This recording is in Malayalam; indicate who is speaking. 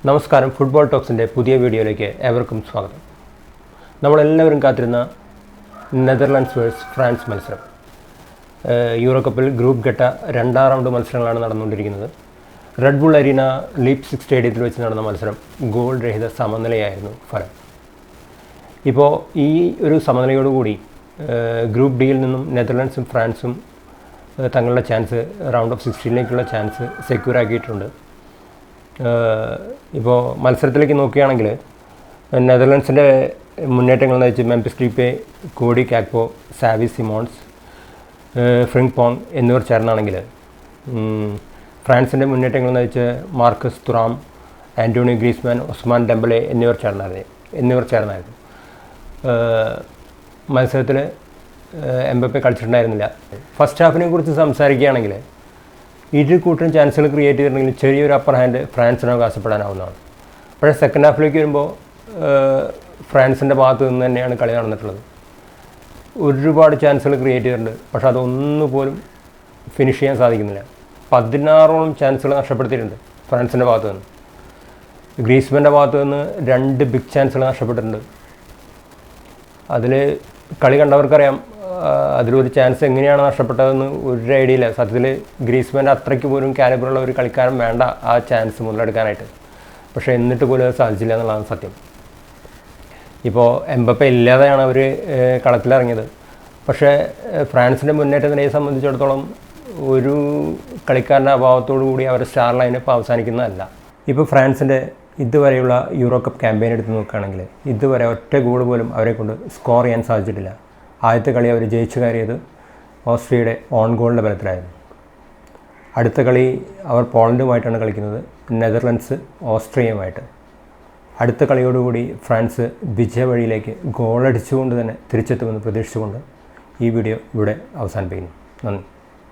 Speaker 1: നമസ്കാരം, ഫുട്ബോൾ ടോക്സിൻ്റെ പുതിയ വീഡിയോയിലേക്ക് ഏവർക്കും സ്വാഗതം. നമ്മളെല്ലാവരും കാത്തിരുന്ന നെതർലാൻഡ്സ് വേഴ്സ് ഫ്രാൻസ് മത്സരം. യൂറോ കപ്പിൽ ഗ്രൂപ്പ് ഘട്ട രണ്ടാം റൗണ്ട് മത്സരങ്ങളാണ് നടന്നുകൊണ്ടിരിക്കുന്നത്. റെഡ് ബുൾ അരീന ലീപ്സിഗ് സ്റ്റേഡിയത്തിൽ വെച്ച് നടന്ന മത്സരം ഗോൾ രഹിത സമനിലയായിരുന്നു ഫലം. ഇപ്പോൾ ഈ ഒരു സമനിലയോടുകൂടി ഗ്രൂപ്പ് ഡിയിൽ നിന്നും നെതർലാൻഡ്സും ഫ്രാൻസും തങ്ങളുടെ chance round of 16 chance secure ആക്കിയിട്ടുണ്ട്. ഇപ്പോൾ മത്സരത്തിലേക്ക് നോക്കുകയാണെങ്കിൽ നെതർലാൻഡ്സിൻ്റെ മുന്നേറ്റങ്ങളെന്ന് വെച്ച് Memphis Depay, Cody Gakpo, Xavi Simons, Frimpong എന്നിവർ ചേർന്നാണെങ്കിൽ ഫ്രാൻസിൻ്റെ മുന്നേറ്റങ്ങളെന്ന് വെച്ച് Marcus Thuram, Antonio Griezmann, Ousmane Dembele എന്നിവർ ചേർന്നായിരുന്നു. മത്സരത്തിൽ എംബപ്പെ കളിച്ചിട്ടുണ്ടായിരുന്നില്ല. ഫസ്റ്റ് ഹാഫിനെ കുറിച്ച് സംസാരിക്കുകയാണെങ്കിൽ ഇരു കൂട്ടരും ചാൻസുകൾ ക്രിയേറ്റ് ചെയ്തിട്ടുണ്ടെങ്കിൽ ചെറിയൊരു അപ്പർ ഹാൻഡ് ഫ്രാൻസിന് അവകാശപ്പെടാനാവുന്നതാണ്. പക്ഷേ സെക്കൻഡ് ഹാഫിലേക്ക് വരുമ്പോൾ ഫ്രാൻസിൻ്റെ ഭാഗത്ത് നിന്ന് തന്നെയാണ് കളി നടന്നിട്ടുള്ളത്. ഒരുപാട് ചാൻസുകൾ ക്രിയേറ്റ് ചെയ്തിട്ടുണ്ട്, പക്ഷേ അതൊന്നുപോലും ഫിനിഷ് ചെയ്യാൻ സാധിക്കുന്നില്ല. 16ഓളം ചാൻസുകൾ നഷ്ടപ്പെടുത്തിയിട്ടുണ്ട് ഫ്രാൻസിൻ്റെ ഭാഗത്ത് നിന്ന്. ഗ്രീസ്മാൻ്റെ ഭാഗത്ത് നിന്ന് 2 ബിഗ് ചാൻസുകൾ നഷ്ടപ്പെട്ടിട്ടുണ്ട്. അതിൽ കളി കണ്ടവർക്കറിയാം അതിലൊരു ചാൻസ് എങ്ങനെയാണ് നഷ്ടപ്പെട്ടതെന്ന് ഒരു ഐഡിയ ഇല്ല. സത്യത്തിൽ ഗ്രീസ്മാൻ്റെ അത്രയ്ക്ക് പോലും കാലിബറുള്ള ഒരു കളിക്കാരൻ വേണ്ട ആ ചാൻസ് മുതലെടുക്കാനായിട്ട്. പക്ഷേ എന്നിട്ട് പോലും അത് സാധിച്ചില്ല എന്നുള്ളതാണ് സത്യം. ഇപ്പോൾ എംബപ്പെ ഇല്ലാതെയാണ് അവർ കളത്തിലിറങ്ങിയത്. പക്ഷേ ഫ്രാൻസിൻ്റെ മുന്നേറ്റത്തിനെ സംബന്ധിച്ചിടത്തോളം ഒരു കളിക്കാരൻ്റെ അഭാവത്തോടു കൂടി അവരുടെ സ്റ്റാർ ലൈനപ്പ് അവസാനിക്കുന്നതല്ല. ഇപ്പോൾ ഫ്രാൻസിൻ്റെ ഇതുവരെയുള്ള യൂറോ കപ്പ് ക്യാമ്പയിൻ എടുത്ത് നോക്കുകയാണെങ്കിൽ ഇതുവരെ ഒറ്റ ഗോൾ പോലും അവരെ കൊണ്ട് സ്കോർ ചെയ്യാൻ സാധിച്ചിട്ടില്ല. ആദ്യത്തെ കളി അവർ ജയിച്ചു കയറിയത് ഓസ്ട്രിയയുടെ ഓൺ ഗോളിൻ്റെ ബലത്തിലായിരുന്നു. അടുത്ത കളി അവർ പോളണ്ടുമായിട്ടാണ് കളിക്കുന്നത്, നെതർലൻഡ്സ് ഓസ്ട്രിയയുമായിട്ട്. അടുത്ത കളിയോടുകൂടി ഫ്രാൻസ് വിജയവഴിയിലേക്ക് ഗോളടിച്ചുകൊണ്ട് തന്നെ തിരിച്ചെത്തുമെന്ന് പ്രതീക്ഷിച്ചുകൊണ്ട് ഈ വീഡിയോ ഇവിടെ അവസാനിപ്പിക്കുന്നു. നന്ദി.